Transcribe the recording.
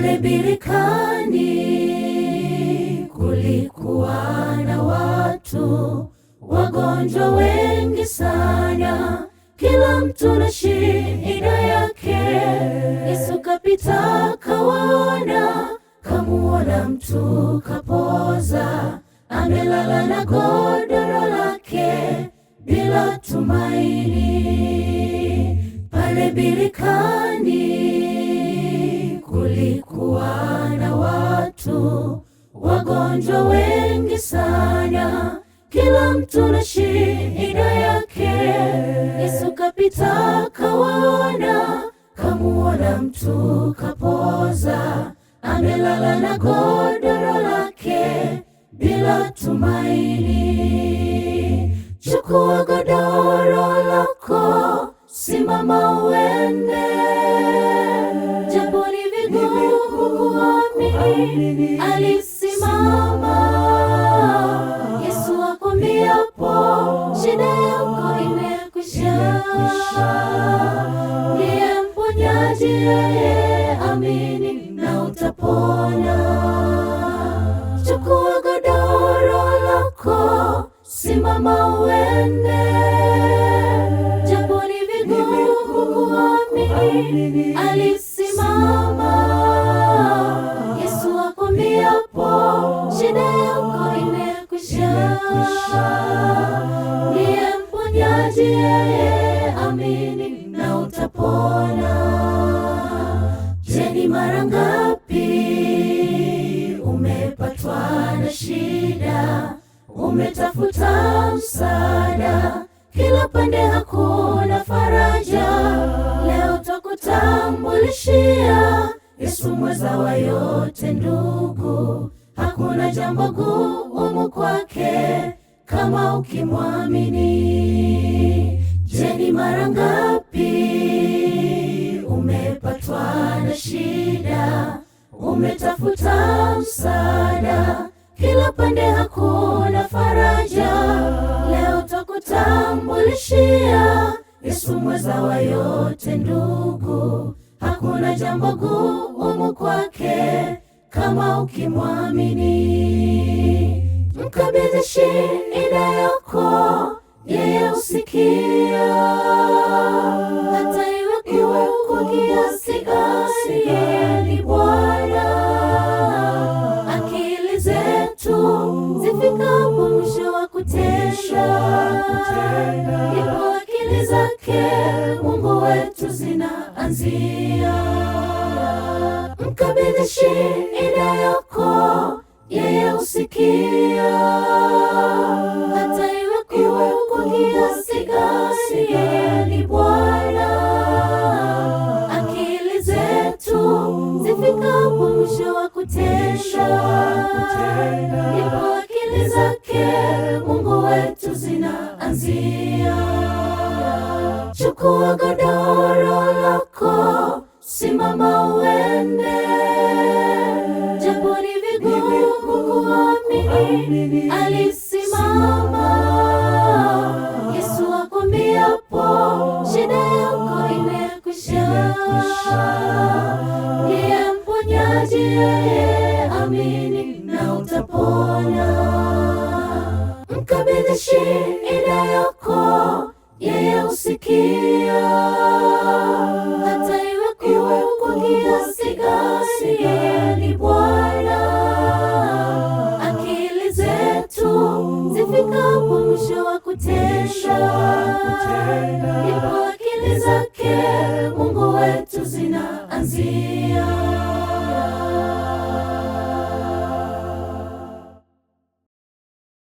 Pale birikani kulikuwa na watu wagonjwa wengi sana, kila mtu na shida yake. Yesu kapita kawaona, kamuona mtu kapoza, amelala na godoro lake bila tumaini. Pale birikani kulikuwa na watu wagonjwa wengi sana, kila mtu na shida yake. Yesu kapita kawaona, kamuona mtu kapoza, amelala na godoro lake bila tumaini. Chukua godoro lako, simama uende, japo ni vigumu kuamini. Alisimama. Yesu akwambiapo shida yako imekwisha, ndiye mponyaji, yeye amini na utapona. Chukua godoro lako, simama uende, japo ni vigumu kuamini. Alisimama. Yesu akwambiapo shida yako imekwisha, ndiye mponyaji, yeye amini na utapona. Je, ni mara ngapi umepatwa na shida, umetafuta msaada, kila pande hakuna faraja? Leo tukutambulishia Yesu mweza wa yote ndugu, hakuna jambo gumu kwake kama ukimwamini. Je, ni mara ngapi umepatwa na shida, umetafuta msaada, kila pande hakuna faraja? Leo tukutambulishia Yesu mweza wa yote ndugu, hakuna jambo gumu kwake kama ukimwamini. Mkabidhi shida yako, yeye usikia, hata iwe kwa kiasi gani, yeye ni Bwana. Akili zetu zifikapo mwisho wa kutenda, ndipo akili zake Mungu wetu zinaanzia. Mkabidhi shida yako, yeye usikia, hata iwe kwa kiasi gani, yeye ni Bwana. Akili zetu zifikapo mwisho wa kutenda, ndipo akili zake Mungu wetu zinaanzia. Chukua godoro lako, simama uende, japo ni vigumu kuamini. Alisimama. Yesu akwambiapo shida yako imekwisha, ndiye mponyaji, yeye amini na utapona. Mkabidhi shida yako, yeye usikia, hata iwe kwa kiasi gani, yeye ni Bwana. Akili zetu zifikapo mwisho wa kutenda, ndipo akili zake Mungu wetu zinaanzia.